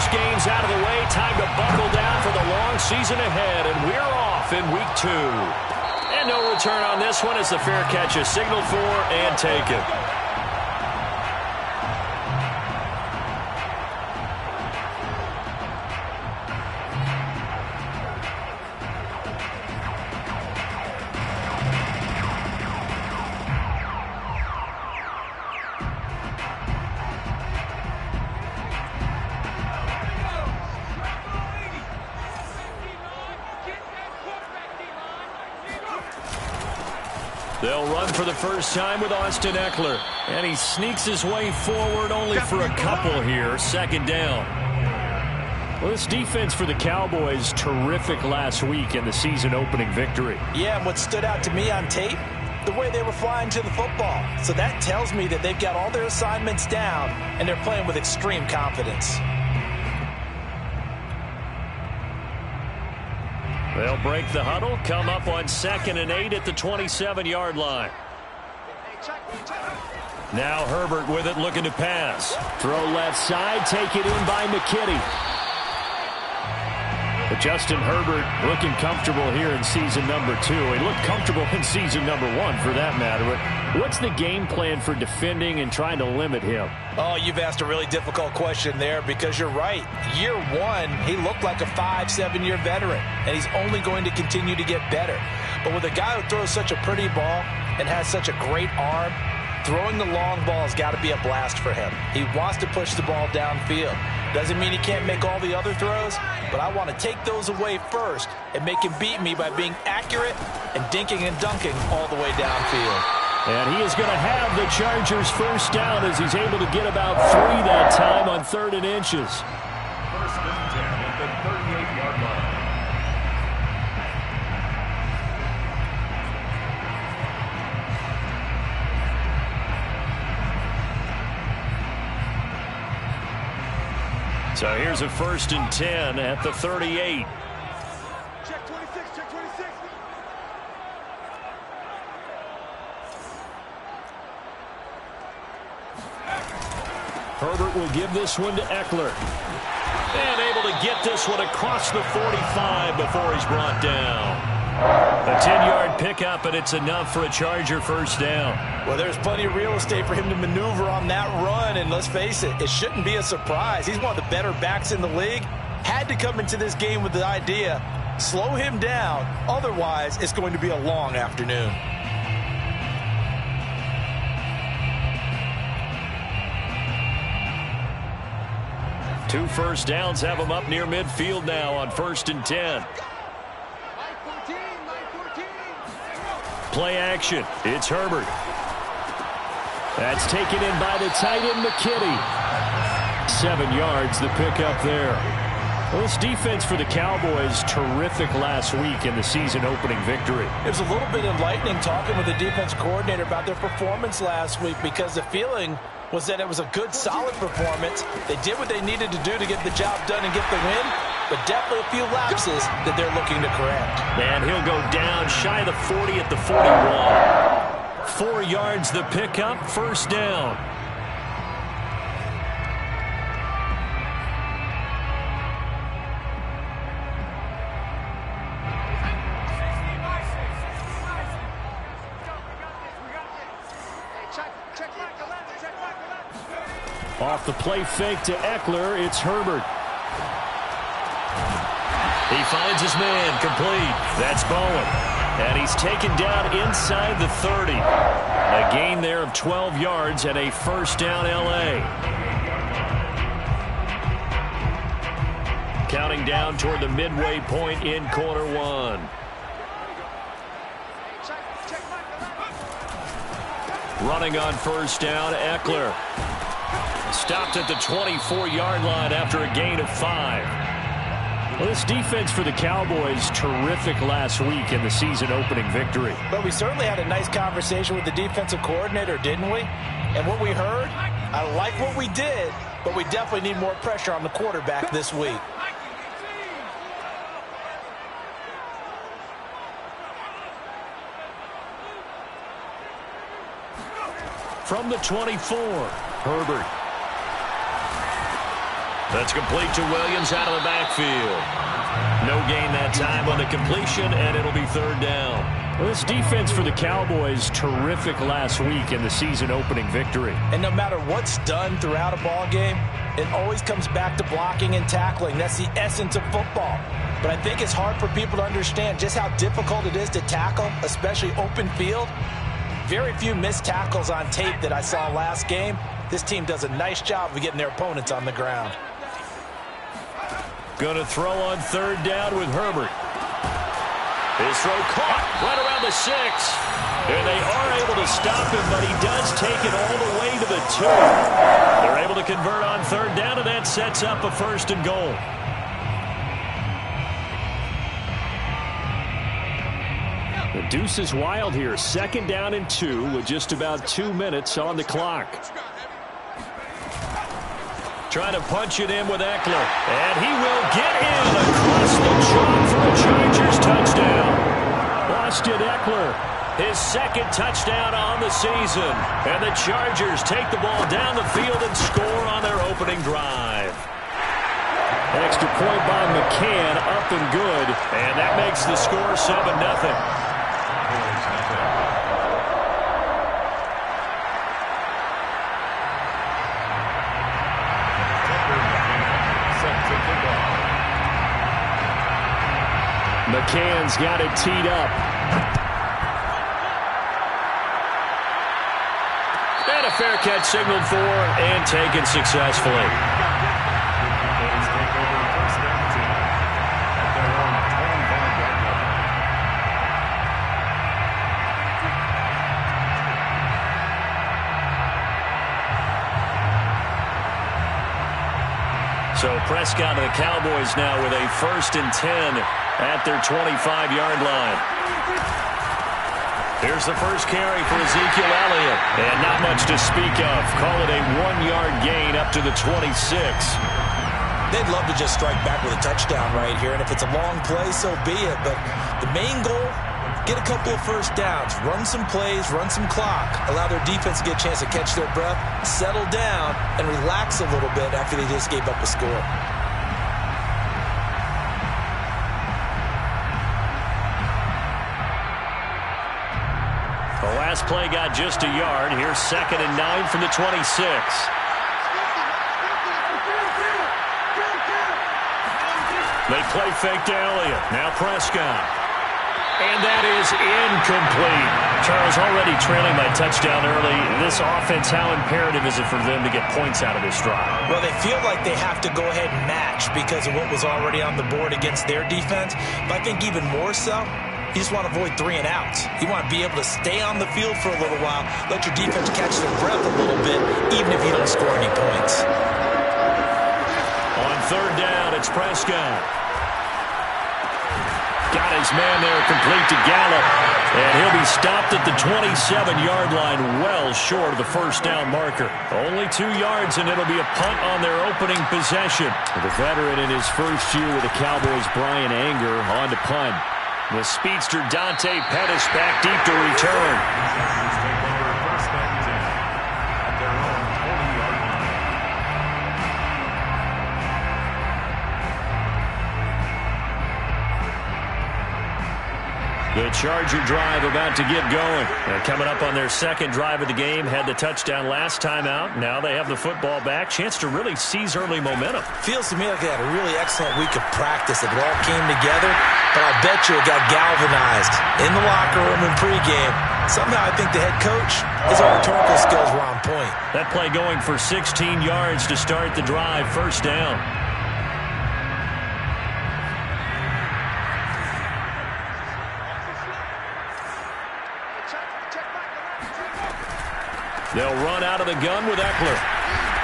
first game's out of the way. Time to buckle down for the long season ahead, and we're off in week 2. And no return on this one as the fair catch is signaled for and taken. They'll run for the first time with Austin Eckler. And he sneaks his way forward only for a couple here. Second down. Well, this defense for the Cowboys, terrific last week in the season-opening victory. Yeah, and what stood out to me on tape, the way they were flying to the football. So that tells me that they've got all their assignments down, and they're playing with extreme confidence. They'll break the huddle, come up on 2nd and 8 at the 27-yard line. Now Herbert with it, looking to pass. Throw left side, take it in by McKitty. But Justin Herbert looking comfortable here in season number 2. He looked comfortable in season number 1 for that matter. But what's the game plan for defending and trying to limit him? Oh, you've asked a really difficult question there because you're right. Year 1, he looked like a 5-7-year veteran, and he's only going to continue to get better. But with a guy who throws such a pretty ball and has such a great arm, throwing the long ball has got to be a blast for him. He wants to push the ball downfield. Doesn't mean he can't make all the other throws, but I want to take those away first and make him beat me by being accurate and dinking and dunking all the way downfield. And he is going to have the Chargers first down as he's able to get about 3 that time on 3rd and inches. First and 10 at the 38-yard line. So here's a 1st and 10 at the 38. Check 26, check 26. Herbert will give this one to Eckler. And able to get this one across the 45 before he's brought down. A 10-yard pickup, and it's enough for a Charger first down. Well, there's plenty of real estate for him to maneuver on that run, and let's face it, it shouldn't be a surprise. He's one of the better backs in the league. Had to come into this game with the idea, slow him down, otherwise it's going to be a long afternoon. Two first downs have him up near midfield now on 1st and 10. Play action. It's Herbert. That's taken in by the tight end, McKitty. 7 yards, the pickup there. Well, this defense for the Cowboys, terrific last week in the season-opening victory. It was a little bit enlightening talking with the defense coordinator about their performance last week because the feeling was that it was a good, solid performance. They did what they needed to do to get the job done and get the win, but definitely a few lapses that they're looking to correct. And he'll go down shy of the 40 at the 41. 4 yards the pickup, first down. Off the play fake to Eckler, it's Herbert. He finds his man, complete. That's Bowen. And he's taken down inside the 30. A gain there of 12 yards and a first down L.A. Counting down toward the midway point in quarter 1. Running on first down, Eckler. Stopped at the 24-yard line after a gain of 5. Well, this defense for the Cowboys, terrific last week in the season-opening victory. But we certainly had a nice conversation with the defensive coordinator, didn't we? And what we heard, I like what we did, but we definitely need more pressure on the quarterback this week. From the 24, Herbert. That's complete to Williams out of the backfield. No gain that time on the completion, and it'll be third down. Well, this defense for the Cowboys, terrific last week in the season-opening victory. And no matter what's done throughout a ball game, it always comes back to blocking and tackling. That's the essence of football. But I think it's hard for people to understand just how difficult it is to tackle, especially open field. Very few missed tackles on tape that I saw last game. This team does a nice job of getting their opponents on the ground. Going to throw on third down with Herbert. His throw caught right around the 6. And they are able to stop him, but he does take it all the way to the 2. They're able to convert on third down, and that sets up a first and goal. The deuce is wild here. Second down and 2 with just about 2 minutes on the clock. Trying to punch it in with Eckler. And he will get in across the chalk for a Chargers touchdown. Austin Eckler, his second touchdown on the season. And the Chargers take the ball down the field and score on their opening drive. Extra point by McCann, up and good. And that makes the score 7-0. McCann's got it teed up. And a fair catch signaled for and taken successfully. So Prescott and the Cowboys now with a 1st and 10 at their 25-yard line. Here's the first carry for Ezekiel Elliott. And not much to speak of. Call it a 1-yard gain up to the 26. They'd love to just strike back with a touchdown right here. And if it's a long play, so be it. But the main goal, get a couple of first downs. Run some plays, run some clock. Allow their defense to get a chance to catch their breath, settle down, and relax a little bit after they just gave up a score. The last play got just a yard. Here's 2nd and 9 from the 26. They play fake to Elliott. Now Prescott. And that is incomplete. Charles, already trailing by touchdown early. This offense, how imperative is it for them to get points out of this drive? Well, they feel like they have to go ahead and match because of what was already on the board against their defense. But I think even more so, you just want to avoid 3 and outs. You want to be able to stay on the field for a little while, let your defense catch their breath a little bit, even if you don't score any points. On third down, it's Prescott. Got his man there, complete to Gallup. And he'll be stopped at the 27-yard line, well short of the first down marker. Only 2 yards, and it'll be a punt on their opening possession. The veteran in his first year with the Cowboys, Brian Anger, on to punt. The speedster Dante Pettis back deep to return. The Charger drive about to get going. Coming up on their second drive of the game. Had the touchdown last time out. Now they have the football back. Chance to really seize early momentum. Feels to me like they had a really excellent week of practice. It all came together. But I bet you it got galvanized in the locker room and pregame. Somehow I think the head coach, his rhetorical skills were on point. That play going for 16 yards to start the drive. First down. They'll run out of the gun with Eckler.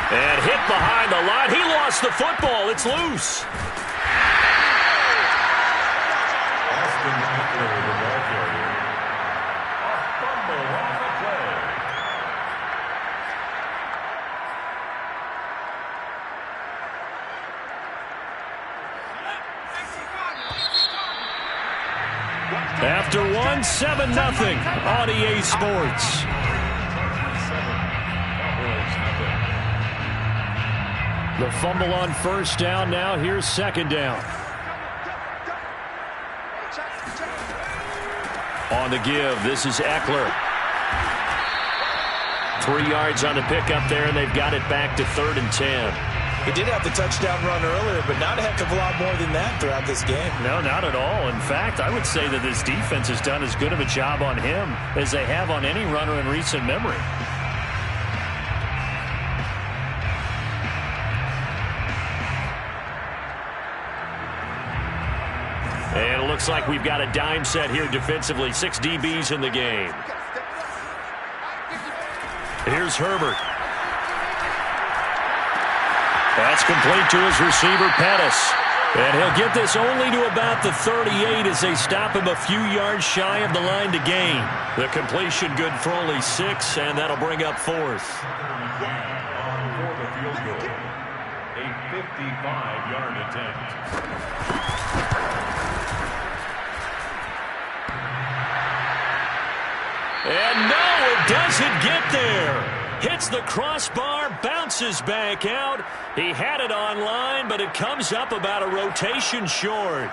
And hit behind the line. He lost the football. It's loose. Austin Eckler, the ball carrier. A fumble on the play. After one, 7-0 on EA Sports. The fumble on first down. Now here's second down. On the give, this is Eckler. 3 yards on the pickup there, and they've got it back to 3rd and 10. He did have the touchdown run earlier, but not a heck of a lot more than that throughout this game. No, not at all. In fact, I would say that this defense has done as good of a job on him as they have on any runner in recent memory. And it looks like we've got a dime set here defensively. 6 DBs in the game. Here's Herbert. That's complete to his receiver, Pettis. And he'll get this only to about the 38 as they stop him a few yards shy of the line to gain. The completion good for only 6, and that'll bring up 4th. For the field goal, a 55-yard attempt. And no, it doesn't get there. Hits the crossbar, bounces back out. He had it on line, but it comes up about a rotation short.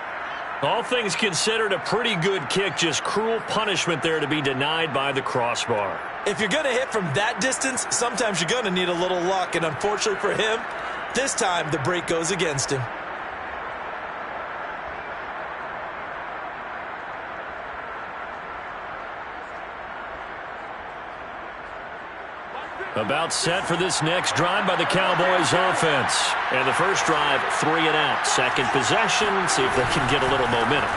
All things considered, a pretty good kick. Just cruel punishment there to be denied by the crossbar. If you're going to hit from that distance, sometimes you're going to need a little luck. And unfortunately for him, this time the break goes against him. About set for this next drive by the Cowboys offense. And the first drive, 3 and out. Second possession, see if they can get a little momentum.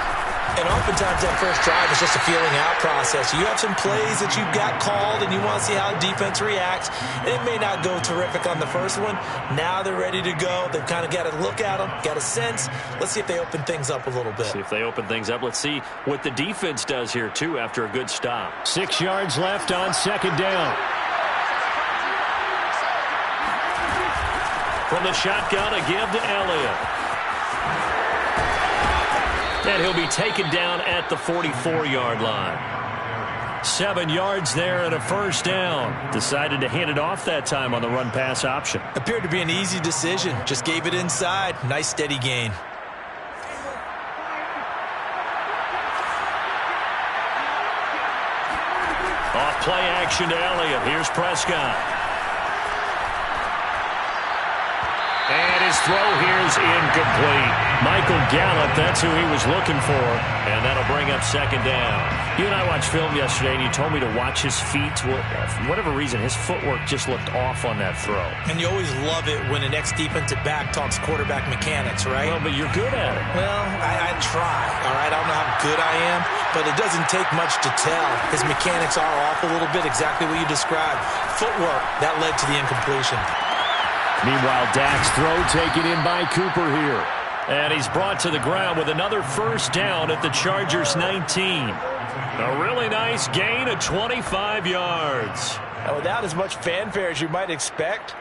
And oftentimes that first drive is just a feeling out process. You have some plays that you've got called and you want to see how defense reacts. And it may not go terrific on the first one. Now they're ready to go. They've kind of got to look at them, got a sense. Let's see if they open things up a little bit. See if they open things up. Let's see what the defense does here, too, after a good stop. 6 yards left on second down. From the shotgun, a give to Elliott. And he'll be taken down at the 44-yard line. 7 yards there and a first down. Decided to hand it off that time on the run-pass option. Appeared to be an easy decision. Just gave it inside. Nice steady gain. Off play action to Elliott. Here's Prescott. And his throw here is incomplete. Michael Gallup, that's who he was looking for. And that'll bring up second down. You and I watched film yesterday, and you told me to watch his feet. For whatever reason, his footwork just looked off on that throw. And you always love it when the next defensive back talks quarterback mechanics, right? Well, but you're good at it. Well, I try, all right? I don't know how good I am, but it doesn't take much to tell. His mechanics are off a little bit, exactly what you described. Footwork, that led to the incompletion. Meanwhile, Dak's throw taken in by Cooper here. And he's brought to the ground with another first down at the Chargers' 19. A really nice gain of 25 yards. And without as much fanfare as you might expect,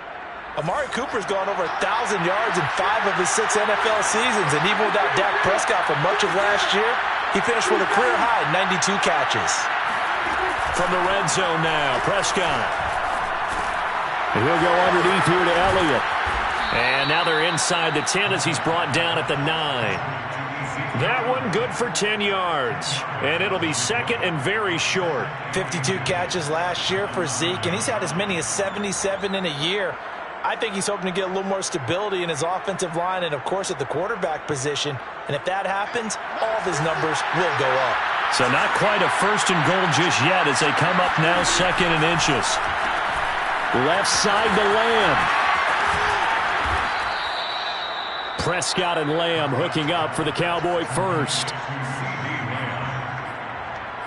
Amari Cooper's gone over 1,000 yards in 5 of his 6 NFL seasons. And even without Dak Prescott for much of last year, he finished with a career-high 92 catches. From the red zone now, Prescott. He'll go underneath here to Elliott. And now they're inside the 10 as he's brought down at the 9. That one good for 10 yards. And it'll be second and very short. 52 catches last year for Zeke, and he's had as many as 77 in a year. I think he's hoping to get a little more stability in his offensive line and, of course, at the quarterback position. And if that happens, all of his numbers will go up. So not quite a first and goal just yet as they come up now second and inches. Left side to Lamb. Prescott and Lamb hooking up for the Cowboy first.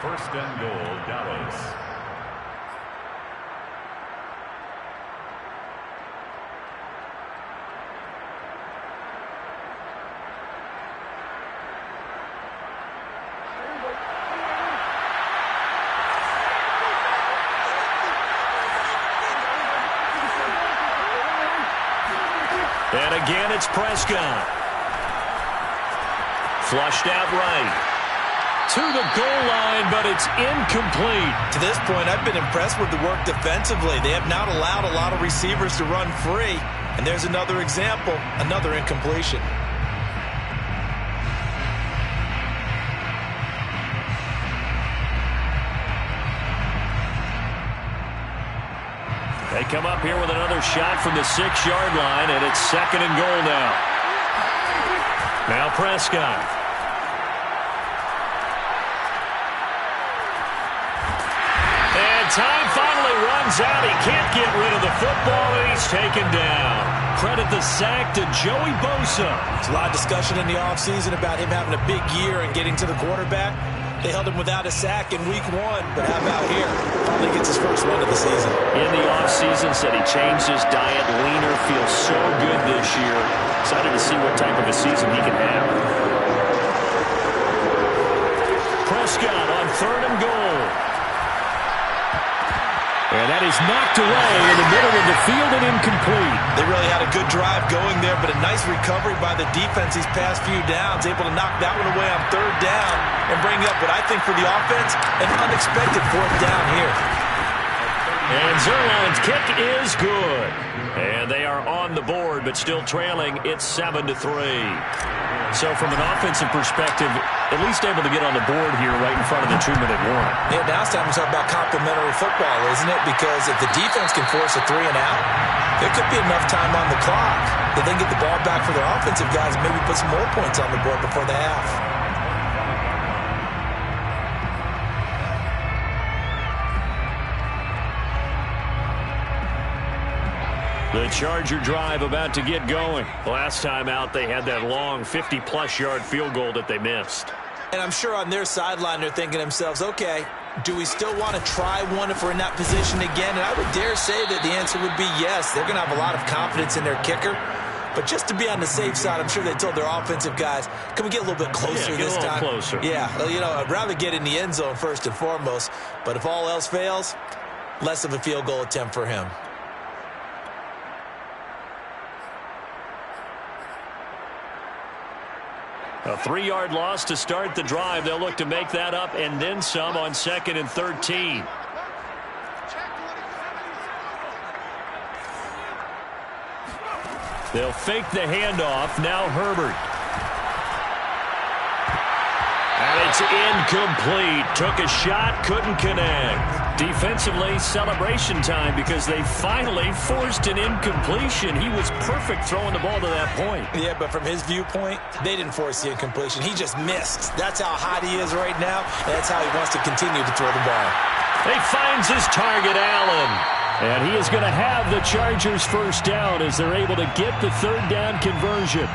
First and goal, Dallas. And again, it's Prescott. Flushed out right. To the goal line, but it's incomplete. To this point, I've been impressed with the work defensively. They have not allowed a lot of receivers to run free. And there's another example, another incompletion. They come up here with another shot from the 6-yard line, and it's 2nd and goal now. Now Prescott. And time finally runs out. He can't get rid of the football, and he's taken down. Credit the sack to Joey Bosa. There's a lot of discussion in the offseason about him having a big year and getting to the quarterback. They held him without a sack in week 1, but how about here? Finally gets his first win of the season. In the offseason, said he changed his diet, leaner, feels so good this year. Excited to see what type of a season he can have. Prescott on 3rd and goal. And that is knocked away in the middle of the field and incomplete. They really had a good drive going there, but a nice recovery by the defense these past few downs, able to knock that one away on 3rd down and bring up what I think for the offense, an unexpected 4th down here. And Zerline's kick is good. And they are on the board, but still trailing. It's 7-3. So from an offensive perspective, at least able to get on the board here right in front of the 2-minute warning. Yeah, now it's time to talk about complementary football, isn't it? Because if the defense can force a 3 and out, there could be enough time on the clock that they can get the ball back for their offensive guys and maybe put some more points on the board before the half. The Charger drive about to get going. Last time out, they had that long 50-plus yard field goal that they missed. And I'm sure on their sideline, they're thinking to themselves, okay, do we still want to try one if we're in that position again? And I would dare say that the answer would be yes. They're going to have a lot of confidence in their kicker. But just to be on the safe side, I'm sure they told their offensive guys, can we get a little bit closer this time? Closer. Yeah, well, you know, I'd rather get in the end zone first and foremost. But if all else fails, less of a field goal attempt for him. A 3-yard loss to start the drive. They'll look to make that up and then some on 2nd and 13. They'll fake the handoff. Now Herbert. And it's incomplete. Took a shot, couldn't connect. Defensively, celebration time because they finally forced an incompletion. He was perfect throwing the ball to that point. Yeah, but from his viewpoint, they didn't force the incompletion. He just missed. That's how hot he is right now, and that's how he wants to continue to throw the ball. He finds his target, Allen. And he is going to have the Chargers first down as they're able to get the 3rd down conversion.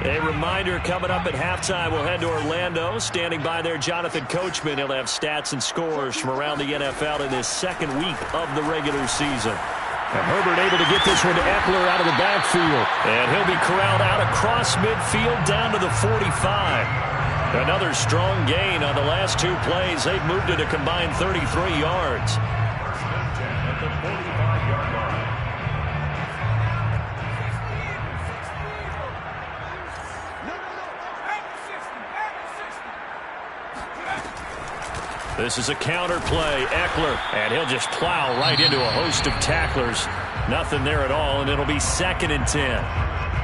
A reminder coming up at halftime, we'll head to Orlando. Standing by there, Jonathan Coachman. He'll have stats and scores from around the NFL in this 2nd week of the regular season. And Herbert able to get this one to Eckler out of the backfield. And he'll be corralled out across midfield down to the 45. Another strong gain on the last 2 plays. They've moved it a combined 33 yards. At the 45-yard line. This is a counter play. Eckler, and he'll just plow right into a host of tacklers. Nothing there at all, and it'll be 2nd and 10.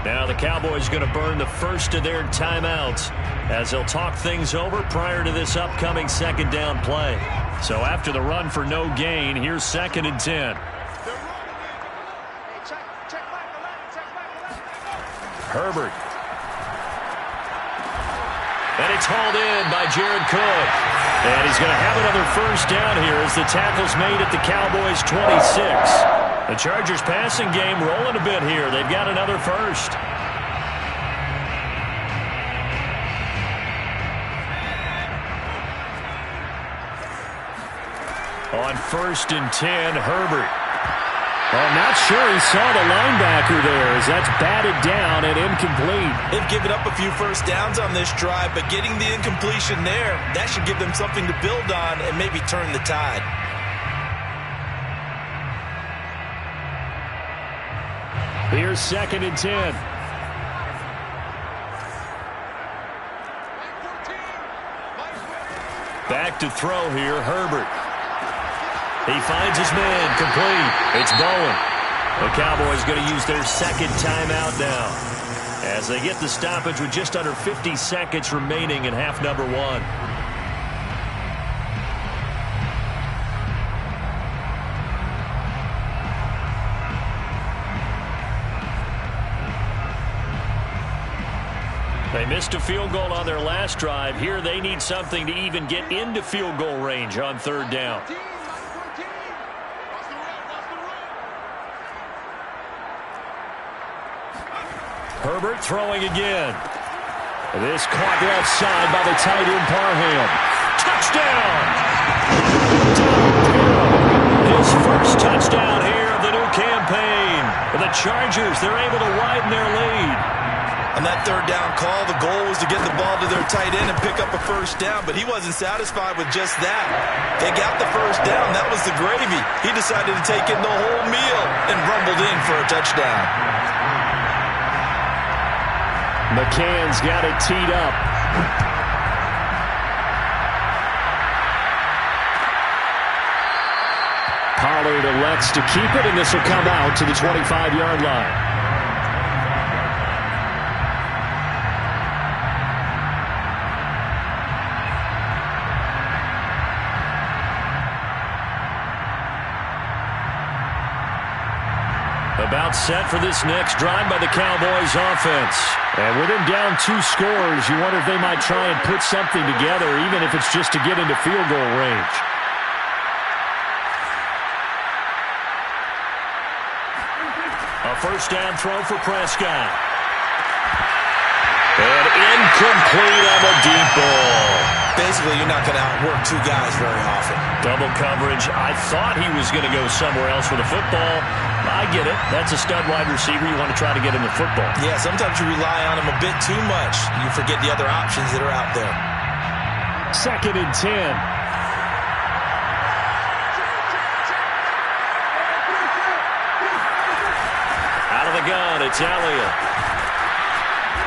Now the Cowboys going to burn the first of their timeouts as they'll talk things over prior to this upcoming 2nd down play. So after the run for no gain, here's 2nd and 10. Herbert. And it's hauled in by Jared Cook. And he's going to have another first down here as the tackle's made at the Cowboys' 26. The Chargers passing game rolling a bit here. They've got another first. On 1st and 10, Herbert. I'm not sure he saw the linebacker there as that's batted down and incomplete. They've given up a few first downs on this drive, but getting the incompletion there, that should give them something to build on and maybe turn the tide. Here's 2nd and 10. Back to throw here, Herbert. He finds his man, complete. It's Bowen. The Cowboys going to use their second timeout now, as they get the stoppage with just under 50 seconds remaining in half number one. They missed a field goal on their last drive. Here they need something to even get into field goal range on third down. Herbert throwing again. This caught left side by the tight end Parham. Touchdown! His first touchdown here of the new campaign. For the Chargers, they're able to widen their lead. On that third down call, the goal was to get the ball to their tight end and pick up a first down, but he wasn't satisfied with just that. They got the first down. That was the gravy. He decided to take in the whole meal and rumbled in for a touchdown. McCann's got it teed up. Pollard elects to keep it, and this will come out to the 25-yard line. About set for this next drive by the Cowboys offense. And with him down 2 scores, you wonder if they might try and put something together, even if it's just to get into field goal range. A first down throw for Prescott. And incomplete on the deep ball. Basically, you're not going to outwork 2 guys very often. Double coverage. I thought he was going to go somewhere else with the football. I get it. That's a stud wide receiver. You want to try to get him the football. Yeah, sometimes you rely on him a bit too much. You forget the other options that are out there. 2nd and 10. Out of the gun, it's Elliott.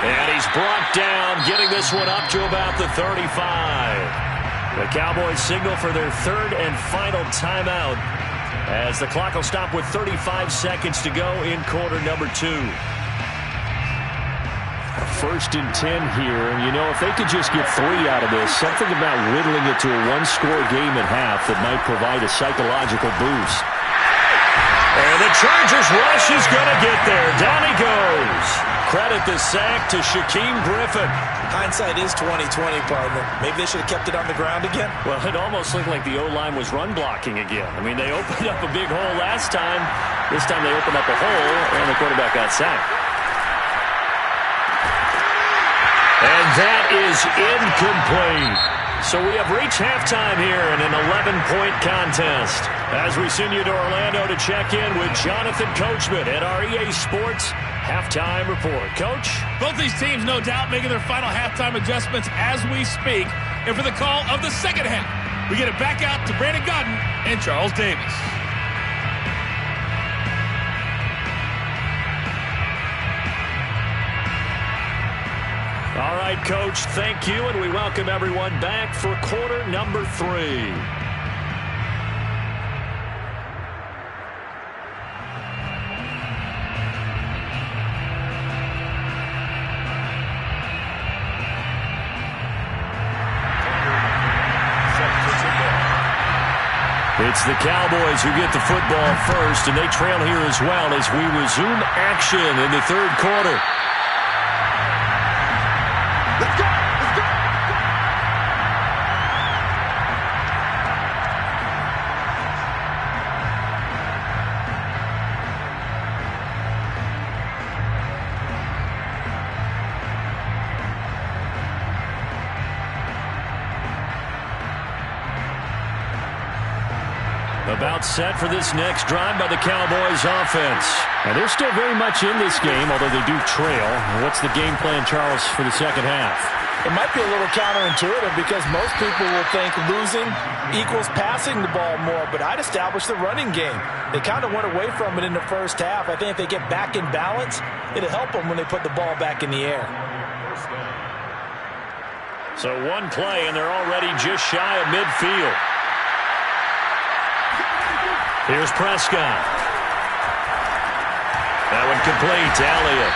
And he's brought down, getting this one up to about the 35. The Cowboys signal for their third and final timeout, as the clock will stop with 35 seconds to go in quarter number 2. 1st and 10 here, and you know, if they could just get 3 out of this, something about whittling it to a 1-score game at half that might provide a psychological boost. And the Chargers rush is going to get there. Down he goes. Credit the sack to Shaquem Griffin. Hindsight is 20/20, partner. Maybe they should have kept it on the ground again. Well, it almost looked like the O-line was run blocking again. I mean, they opened up a big hole last time. This time they opened up a hole, and the quarterback got sacked. And that is incomplete. So we have reached halftime here in an 11-point contest. As we send you to Orlando to check in with Jonathan Coachman at our EA Sports Halftime Report. Coach? Both these teams, no doubt, making their final halftime adjustments as we speak. And for the call of the second half, we get it back out to Brandon Godden and Charles Davis. All right, Coach, thank you, and we welcome everyone back for quarter number 3. It's the Cowboys who get the football first, and they trail here as well as we resume action in the third quarter. Let's go! Let's go! About set for this next drive by the Cowboys offense. And they're still very much in this game, although they do trail. What's the game plan, Charles, for the second half? It might be a little counterintuitive because most people will think losing equals passing the ball more, but I'd establish the running game. They kind of went away from it in the first half. I think if they get back in balance, it'll help them when they put the ball back in the air. So one play, and they're already just shy of midfield. Here's Prescott. That one complete to Elliott.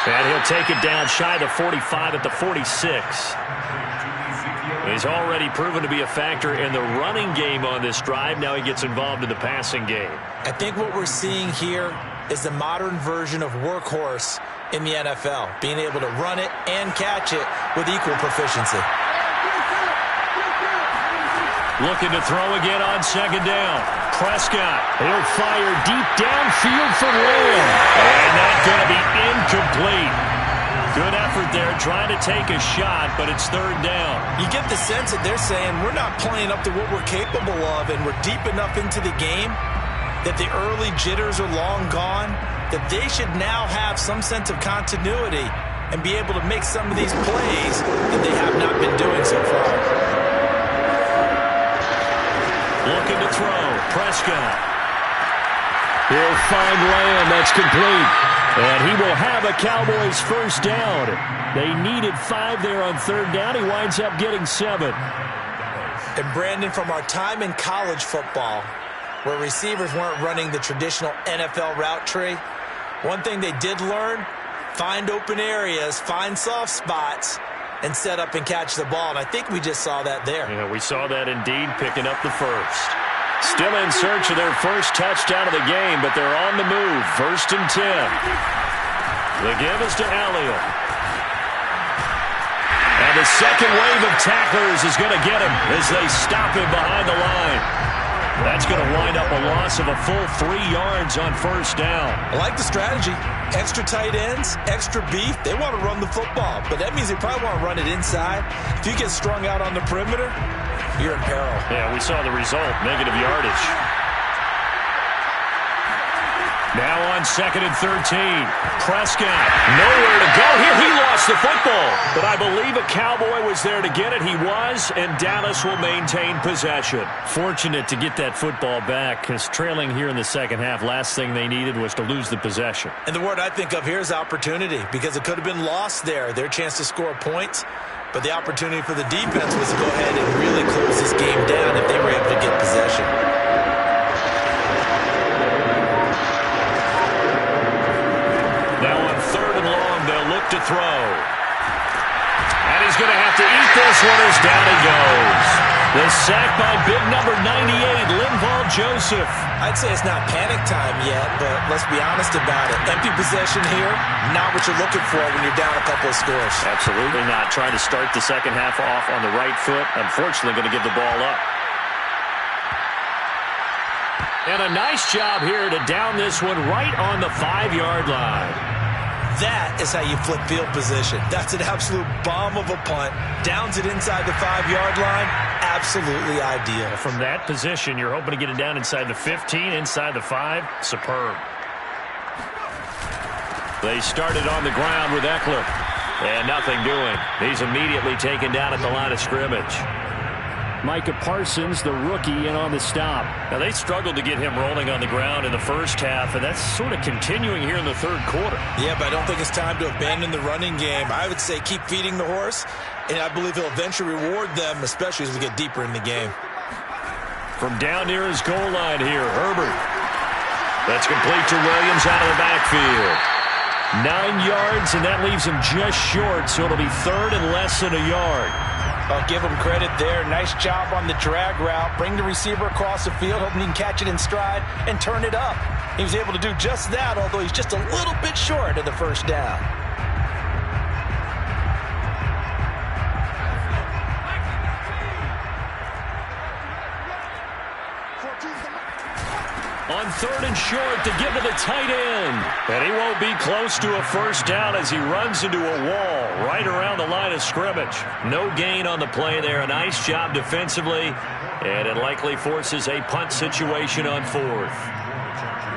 And he'll take it down shy of the 45 at the 46. He's already proven to be a factor in the running game on this drive. Now he gets involved in the passing game. I think what we're seeing here is the modern version of workhorse in the NFL, being able to run it and catch it with equal proficiency. Looking to throw again on second down. Prescott, he'll fire deep downfield for Lamb. And that's going to be incomplete. Good effort there, trying to take a shot, but it's third down. You get the sense that they're saying we're not playing up to what we're capable of, and we're deep enough into the game that the early jitters are long gone, that they should now have some sense of continuity and be able to make some of these plays that they have not been doing so far. Looking to throw. Prescott. He'll find Lamb. That's complete. And he will have a Cowboys first down. They needed 5 there on third down. He winds up getting 7. And Brandon, from our time in college football, where receivers weren't running the traditional NFL route tree, one thing they did learn, find open areas, find soft spots, and set up and catch the ball. And I think we just saw that there. Yeah, we saw that indeed, picking up the first. Still in search of their first touchdown of the game, but they're on the move. First and 10. The give is to Elliott. And the second wave of tacklers is going to get him as they stop him behind the line. That's going to wind up a loss of a full 3 yards on first down. I like the strategy. Extra tight ends, extra beef. They want to run the football, but that means they probably want to run it inside. If you get strung out on the perimeter, you're in peril. Yeah, we saw the result, negative yardage. Now on second and 13. Prescott, nowhere to go here. He lost the football, but I believe a Cowboy was there to get it. He was, and Dallas will maintain possession. Fortunate to get that football back, because trailing here in the second half, last thing they needed was to lose the possession. And the word I think of here is opportunity, because it could have been lost there. Their chance to score points, but the opportunity for the defense was to go ahead and really close this game down if they were able to get possession. To throw. And he's going to have to eat this one as down he goes. The sack by big number 98, Linval Joseph. I'd say it's not panic time yet, but let's be honest about it. Empty possession here, not what you're looking for when you're down a couple of scores. Absolutely not. Trying to start the second half off on the right foot. Unfortunately, going to give the ball up. And a nice job here to down this one right on the 5-yard line. That is how you flip field position. That's an absolute bomb of a punt. Downs it inside the 5-yard line. Absolutely ideal. From that position, you're hoping to get it down inside the 15, inside the 5. Superb. They started on the ground with Eckler. And nothing doing. He's immediately taken down at the line of scrimmage. Micah Parsons, the rookie, in on the stop. Now, they struggled to get him rolling on the ground in the first half, and that's sort of continuing here in the third quarter. Yeah, but I don't think it's time to abandon the running game. I would say keep feeding the horse, and I believe he'll eventually reward them, especially as we get deeper in the game. From down near his goal line here, Herbert. That's complete to Williams out of the backfield. 9 yards, and that leaves him just short, so it'll be third and less than a yard. I'll give him credit there. Nice job on the drag route. Bring the receiver across the field, hoping he can catch it in stride and turn it up. He was able to do just that, although he's just a little bit short of the first down. On third and short to give to the tight end. And he won't be close to a first down as he runs into a wall right around the line of scrimmage. No gain on the play there. A nice job defensively. And it likely forces a punt situation on fourth.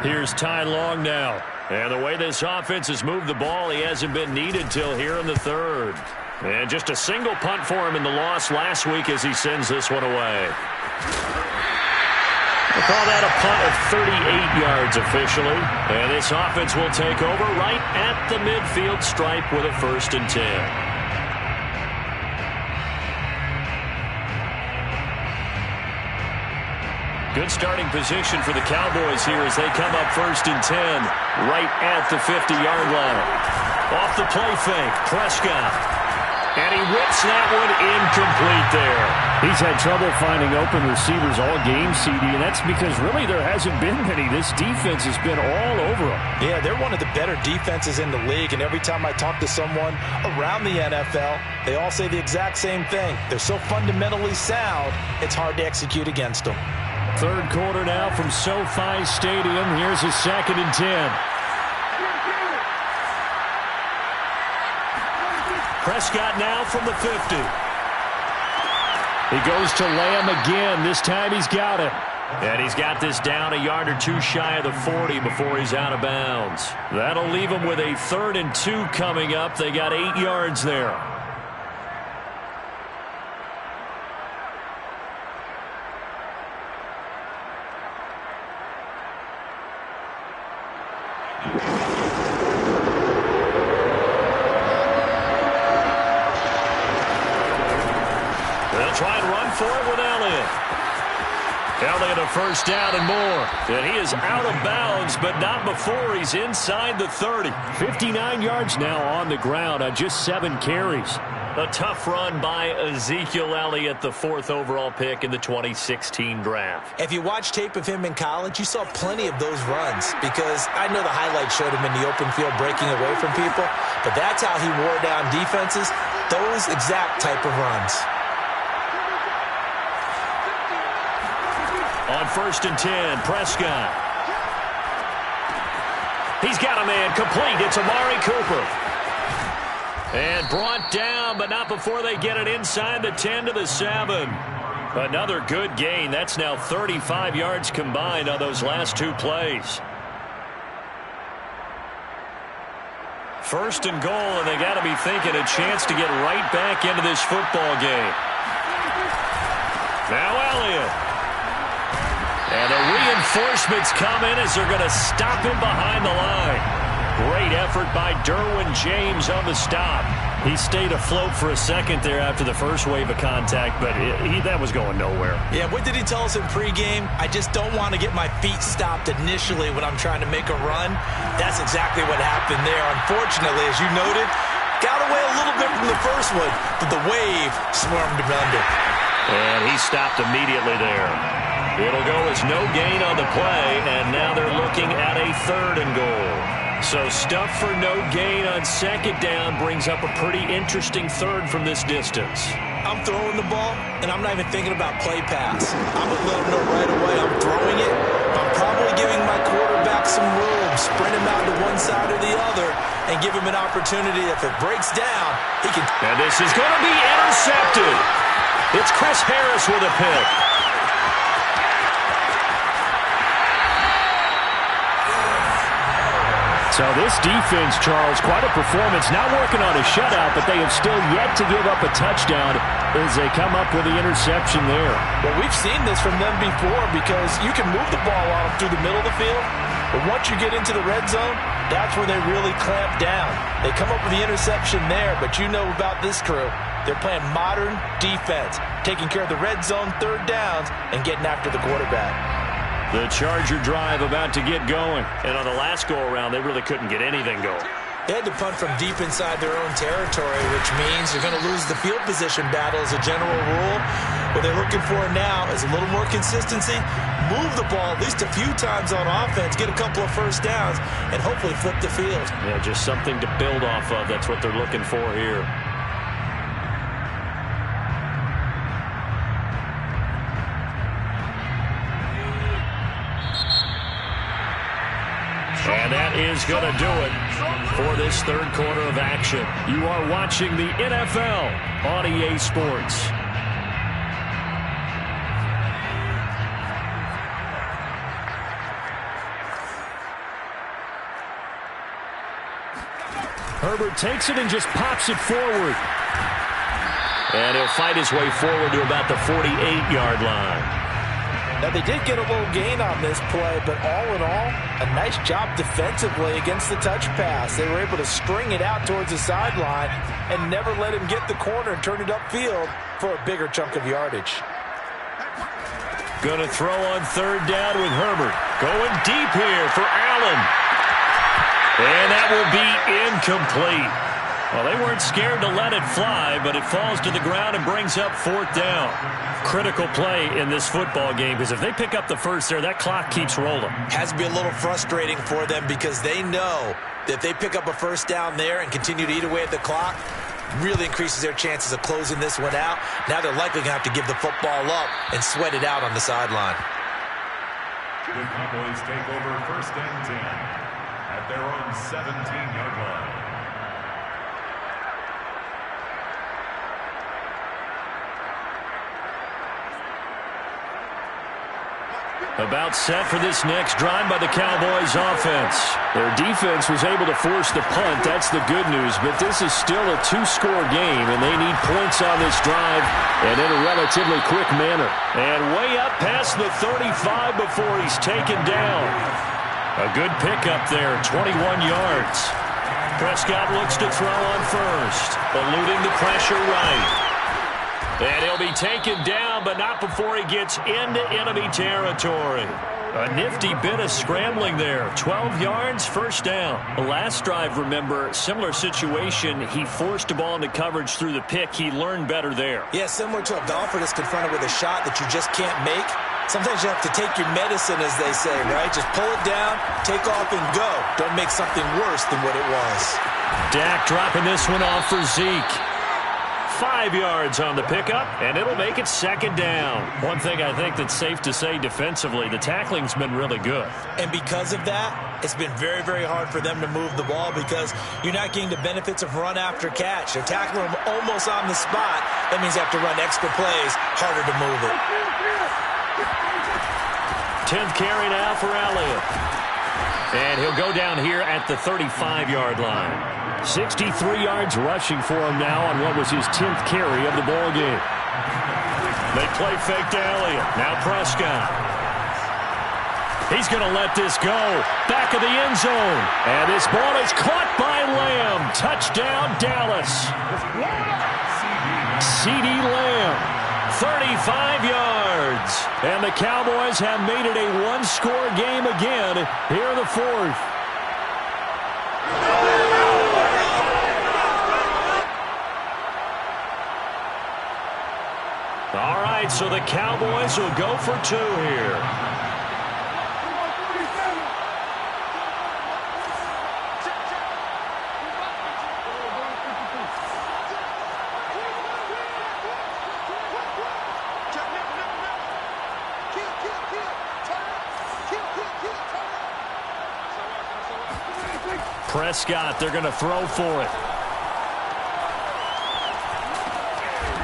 Here's Ty Long now. And the way this offense has moved the ball, he hasn't been needed till here in the third. And just a single punt for him in the loss last week as he sends this one away. We'll call that a punt of 38 yards officially. And this offense will take over right at the midfield stripe with a first and 10. Good starting position for the Cowboys here as they come up 1st and 10, right at the 50-yard line. Off the play fake, Prescott. And he whips that one incomplete there. He's had trouble finding open receivers all game, CD, and that's because really there hasn't been many. This defense has been all over them. Yeah, they're one of the better defenses in the league, and every time I talk to someone around the NFL, they all say the exact same thing. They're so fundamentally sound, it's hard to execute against them. Third quarter now from SoFi Stadium. Here's a 2nd and 10. Prescott now from the 50. He goes to Lamb again. This time he's got it. And he's got this down a yard or two shy of the 40 before he's out of bounds. That'll leave him with a 3rd and 2 coming up. They got 8 yards there. They'll try and run for it with Elliott. Elliott a 1st down and more. And he is out of bounds, but not before he's inside the 30. 59 yards now on the ground on just 7 carries. A tough run by Ezekiel Elliott, the 4th overall pick in the 2016 draft. If you watch tape of him in college, you saw plenty of those runs because I know the highlights showed him in the open field breaking away from people, but that's how he wore down defenses, those exact type of runs. On 1st and 10, Prescott. He's got a man complete. It's Amari Cooper. And brought down, but not before they get it inside the 10 to the 7. Another good gain. That's now 35 yards combined on those last 2 plays. 1st and goal, and they got to be thinking a chance to get right back into this football game. Now Elliott. And the reinforcements come in as they're going to stop him behind the line. Great effort by Derwin James on the stop. He stayed afloat for a second there after the first wave of contact, but that was going nowhere. Yeah, what did he tell us in pregame? I just don't want to get my feet stopped initially when I'm trying to make a run. That's exactly what happened there. Unfortunately, as you noted, got away a little bit from the first one, but the wave swarmed him under. And he stopped immediately there. It'll go as no gain on the play, and now they're looking at a 3rd and goal. So stuff for no gain on 2nd down brings up a pretty interesting 3rd from this distance. I'm throwing the ball, and I'm not even thinking about play pass. I'm going to let them know right away I'm throwing it. I'm probably giving my quarterback some room, sprint him out to one side or the other, and give him an opportunity. If it breaks down, he can. And this is going to be intercepted. It's Chris Harris with a pick. So this defense, Charles, quite a performance. Now working on a shutout, but they have still yet to give up a touchdown as they come up with the interception there. Well, we've seen this from them before because you can move the ball on them through the middle of the field, but once you get into the red zone, that's where they really clamp down. They come up with the interception there, but you know about this crew. They're playing modern defense, taking care of the red zone 3rd downs and getting after the quarterback. The Charger drive about to get going. And on the last go-around, they really couldn't get anything going. They had to punt from deep inside their own territory, which means you're going to lose the field position battle as a general rule. What they're looking for now is a little more consistency, move the ball at least a few times on offense, get a couple of 1st downs, and hopefully flip the field. Yeah, just something to build off of. That's what they're looking for here. And that is going to do it for this 3rd quarter of action. You are watching the NFL on EA Sports. Herbert takes it and just pops it forward. And he'll fight his way forward to about the 48-yard line. Now, they did get a little gain on this play, but all in all, a nice job defensively against the touch pass. They were able to string it out towards the sideline and never let him get the corner and turn it upfield for a bigger chunk of yardage. Going to throw on third down with Herbert. Going deep here for Allen. And that will be incomplete. Well, they weren't scared to let it fly, but it falls to the ground and brings up fourth down. Critical play in this football game, because if they pick up the first there, that clock keeps rolling. Has to be a little frustrating for them because they know that if they pick up a first down there and continue to eat away at the clock, really increases their chances of closing this one out. Now they're likely going to have to give the football up and sweat it out on the sideline. The Cowboys take over first and 10 at their own 17-yard line. About set for this next drive by the Cowboys offense. Their defense was able to force the punt. That's the good news. But this is still a two-score game, and they need points on this drive and in a relatively quick manner. And way up past the 35 before he's taken down. A good pickup there, 21 yards. Prescott looks to throw on first, eluding the pressure right. And he'll be taken down, but not before he gets into enemy territory. A nifty bit of scrambling there. 12 yards, first down. The last drive, remember, similar situation. He forced the ball into coverage through the pick. He learned better there. Yeah, similar to a golfer that's confronted with a shot that you just can't make. Sometimes you have to take your medicine, as they say, right? Just pull it down, take off, and go. Don't make something worse than what it was. Dak dropping this one off for Zeke. 5 yards on the pickup, and it'll make it second down. One thing I think that's safe to say defensively, the tackling's been really good. And because of that, it's been very, very hard for them to move the ball because you're not getting the benefits of run after catch. They're tackling them almost on the spot. That means they have to run extra plays, harder to move it. 10th carry now for Elliott. And he'll go down here at the 35-yard line. 63 yards rushing for him now on what was his 10th carry of the ball game. They play fake to Elliott. Now Prescott. He's going to let this go. Back of the end zone. And this ball is caught by Lamb. Touchdown, Dallas. C.D. Lamb. 35 yards. And the Cowboys have made it a one-score game again here in the fourth. All right, so the Cowboys will go for two here. Prescott, they're going to throw for it.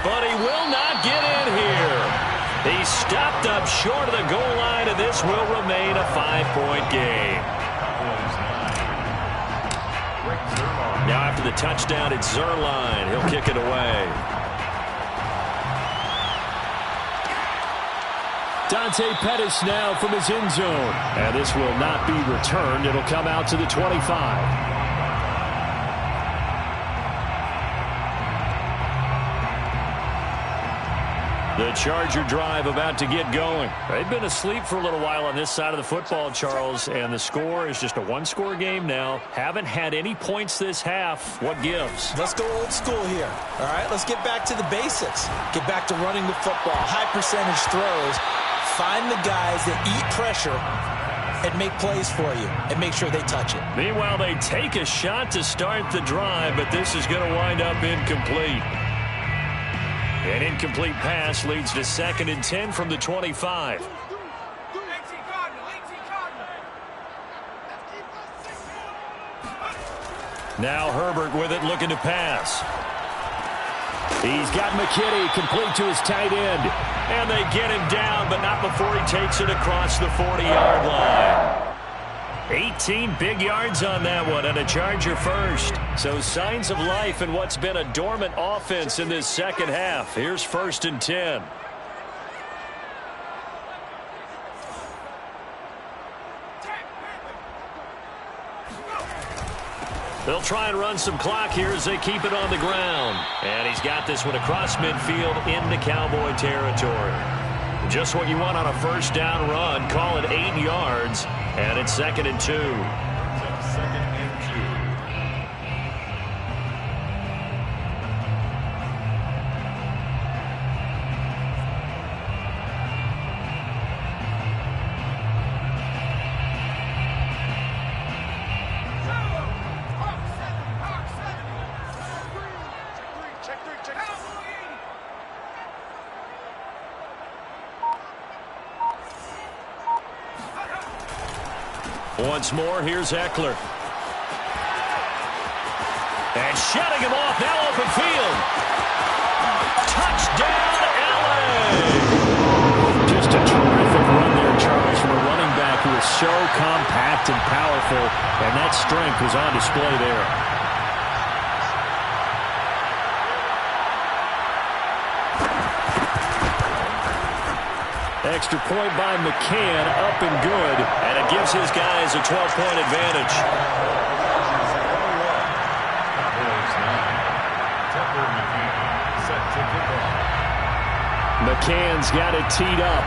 But he will not get in here. He stopped up short of the goal line, and this will remain a 5-point game. Now after the touchdown, it's Zerline. He'll kick it away. Dante Pettis now from his end zone. And this will not be returned. It'll come out to the 25. The Charger drive about to get going. They've been asleep for a little while on this side of the football, Charles, and the score is just a one-score game now. Haven't had any points this half. What gives? Let's go old school here. All right, let's get back to the basics. Get back to running the football, high percentage throws. Find the guys that eat pressure and make plays for you and make sure they touch it. Meanwhile, they take a shot to start the drive, but this is going to wind up incomplete. An incomplete pass leads to 2nd and 10 from the 25. Now Herbert with it, looking to pass. He's got McKinney complete to his tight end. And they get him down, but not before he takes it across the 40-yard line. 18 big yards on that one, and a Charger first. So signs of life in what's been a dormant offense in this second half. Here's 1st and 10. They'll try and run some clock here as they keep it on the ground. And he's got this one across midfield into Cowboy territory. Just what you want on a first down run. Call it 8 yards, and it's 2nd and 2. 2nd and 2. Once more, here's Eckler. And shutting him off, now open field. Touchdown, LA! Just a terrific run there, Charles, from a running back who is so compact and powerful, and that strength was on display there. Extra point by McCann, up and good, and it gives his guys a 12-point advantage. McCann's got it teed up.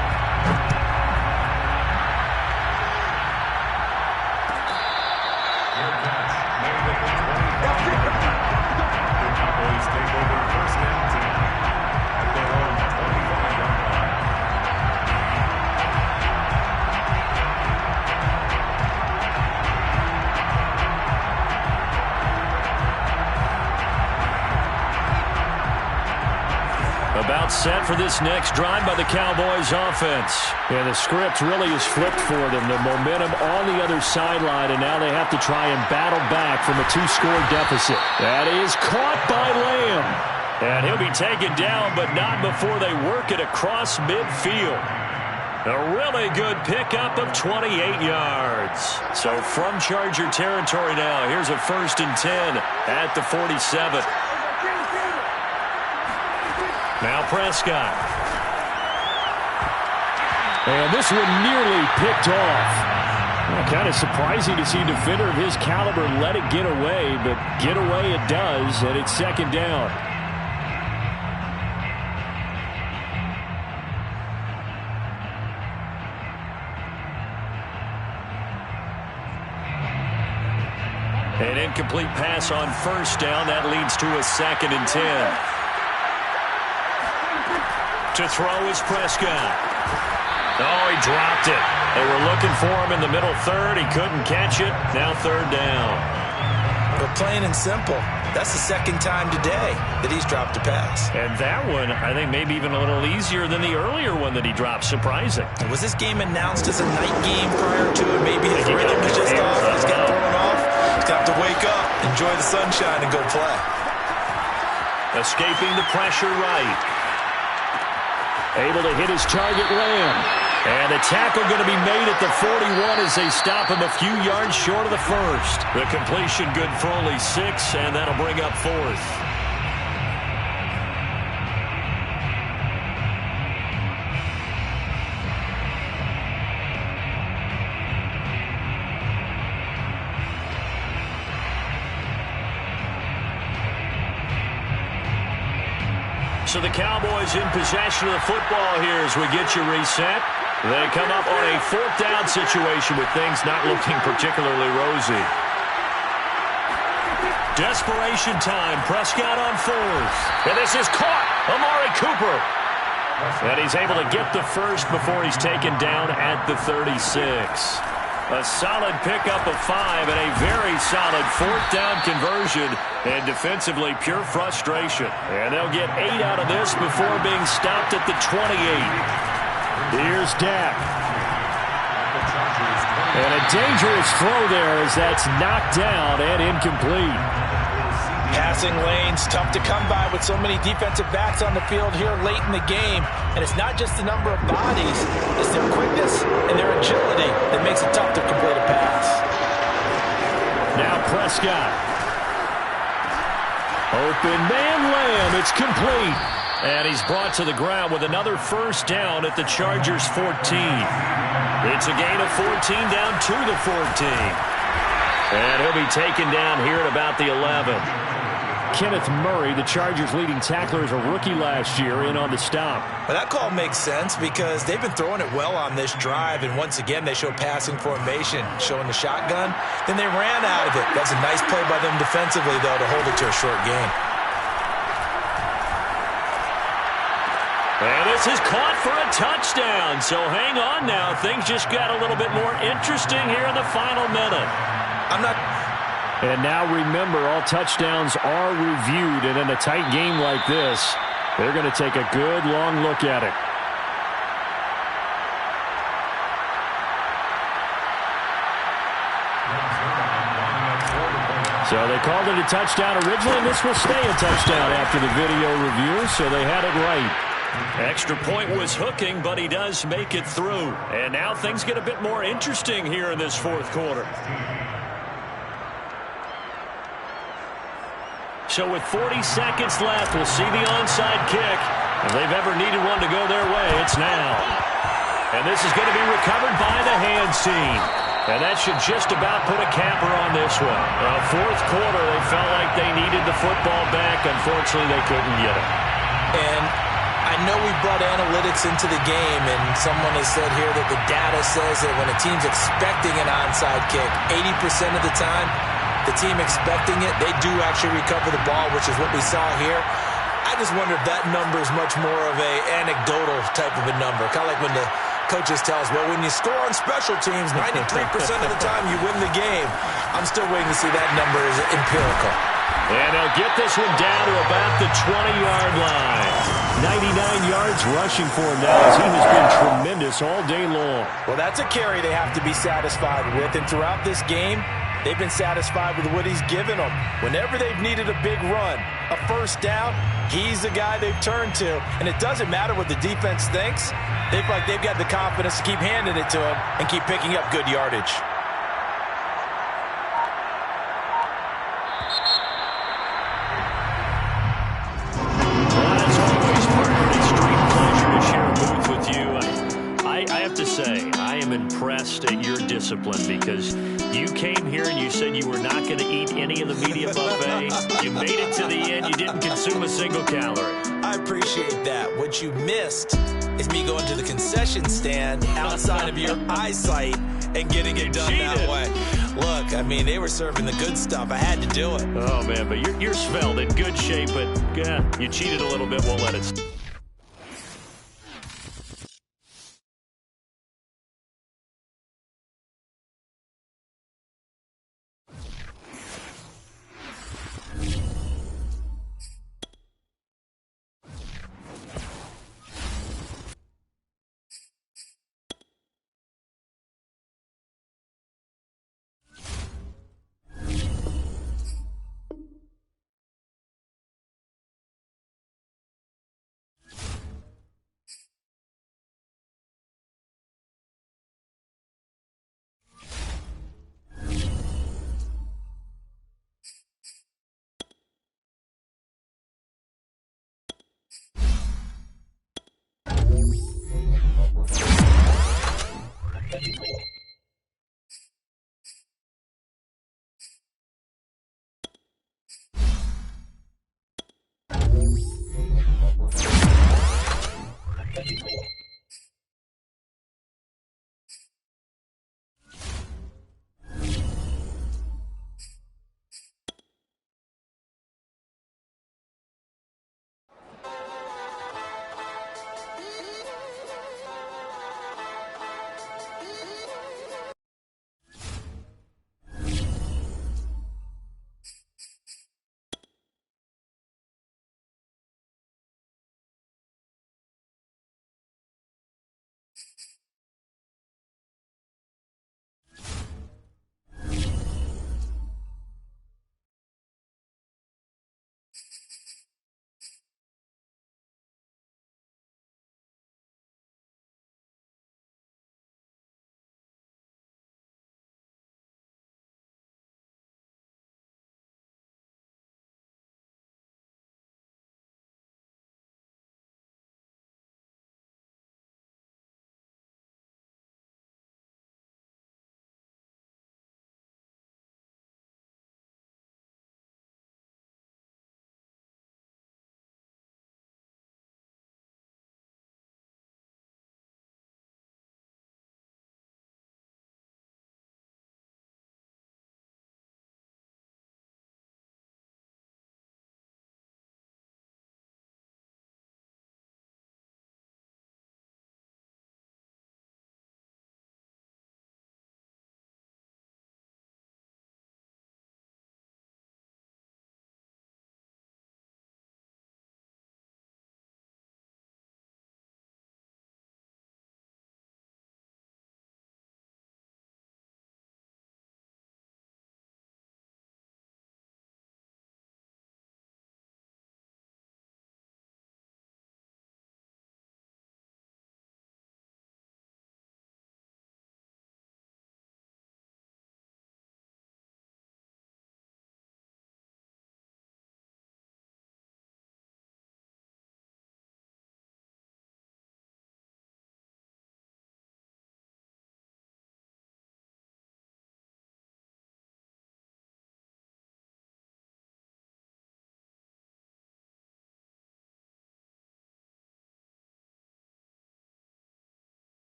The Cowboys take over first and 10 at their own 25-yard line. About set for this next drive by the Cowboys offense. Yeah, the script really is flipped for them. The momentum on the other sideline, and now they have to try and battle back from a 2-score deficit. That is caught by Lamb. And he'll be taken down, but not before they work it across midfield. A really good pickup of 28 yards. So from Charger territory now, here's a 1st and 10 at the 47. Now Prescott. And this one nearly picked off. Well, kind of surprising to see a defender of his caliber let it get away, but get away it does, and it's 2nd down. An incomplete pass on 1st down. That leads to a 2nd and 10. To throw is Prescott. Oh, he dropped it. They were looking for him in the middle third. He couldn't catch it. Now 3rd down. But plain and simple, that's the 2nd time today that he's dropped a pass. And that one, I think, maybe even a little easier than the earlier one that he dropped. Surprising. Was this game announced as a night game prior to it? Maybe his rhythm was just off. He's got thrown off. He's got to wake up, enjoy the sunshine, and go play. Escaping the pressure right. Able to hit his target, Lamb. And a tackle going to be made at the 41 as they stop him a few yards short of the first. The completion good for only 6, and that'll bring up 4th. So the Cowboys in possession of the football here as we get you reset. They come up on a 4th down situation with things not looking particularly rosy. Desperation time. Prescott on 4th. And this is caught. Amari Cooper. And he's able to get the first before he's taken down at the 36. A solid pickup of 5 and a very solid 4th down conversion. And defensively, pure frustration. And they'll get 8 out of this before being stopped at the 28. Here's Dak. And a dangerous throw there as that's knocked down and incomplete. Passing lanes, tough to come by with so many defensive backs on the field here late in the game. And it's not just the number of bodies, it's their quickness and their agility that makes it tough to complete a pass. Now Prescott. Open man Lamb, it's complete. And he's brought to the ground with another 1st down at the Chargers 14. It's a gain of 14 down to the 14. And he'll be taken down here at about the 11. Kenneth Murray, the Chargers' leading tackler as a rookie last year, in on the stop. Well, that call makes sense because they've been throwing it well on this drive, and once again they show passing formation, showing the shotgun. Then they ran out of it. That's a nice play by them defensively, though, to hold it to a short game. And this is caught for a touchdown. So hang on now. Things just got a little bit more interesting here in the final minute. And now remember, all touchdowns are reviewed. And in a tight game like this, they're going to take a good long look at it. So they called it a touchdown originally, and this will stay a touchdown after the video review, so they had it right. Extra point was hooking, but he does make it through. And now things get a bit more interesting here in this fourth quarter. So with 40 seconds left, we'll see the onside kick. If they've ever needed one to go their way, it's now. And this is going to be recovered by the hands team. And that should just about put a capper on this one. Fourth quarter, they felt like they needed the football back. Unfortunately, they couldn't get it. And I know we brought analytics into the game, and someone has said here that the data says that when a team's expecting an onside kick, 80% of the time, the team expecting it, they do actually recover the ball, which is what we saw here. I just wonder if that number is much more of a anecdotal type of a number, kind of like when the coaches tell us, well, when you score on special teams, 93% of the time you win the game. I'm still waiting to see that number is empirical. And they'll get this one down to about the 20-yard line. 99 yards rushing for him now as he has been tremendous all day long. Well, that's a carry they have to be satisfied with. And throughout this game, they've been satisfied with what he's given them. Whenever they've needed a big run, a first down, he's the guy they've turned to. And it doesn't matter what the defense thinks. They feel like they've got the confidence to keep handing it to him and keep picking up good yardage. Impressed at your discipline because you came here and you said you were not going to eat any of the media buffet. You made it to the end. You didn't consume a single calorie. I appreciate that. What you missed is me going to the concession stand outside of your eyesight and getting it done that way. Look, I mean, they were serving the good stuff. I had to do it. Oh, man, but you're svelte, in good shape, but you cheated a little bit. We'll let it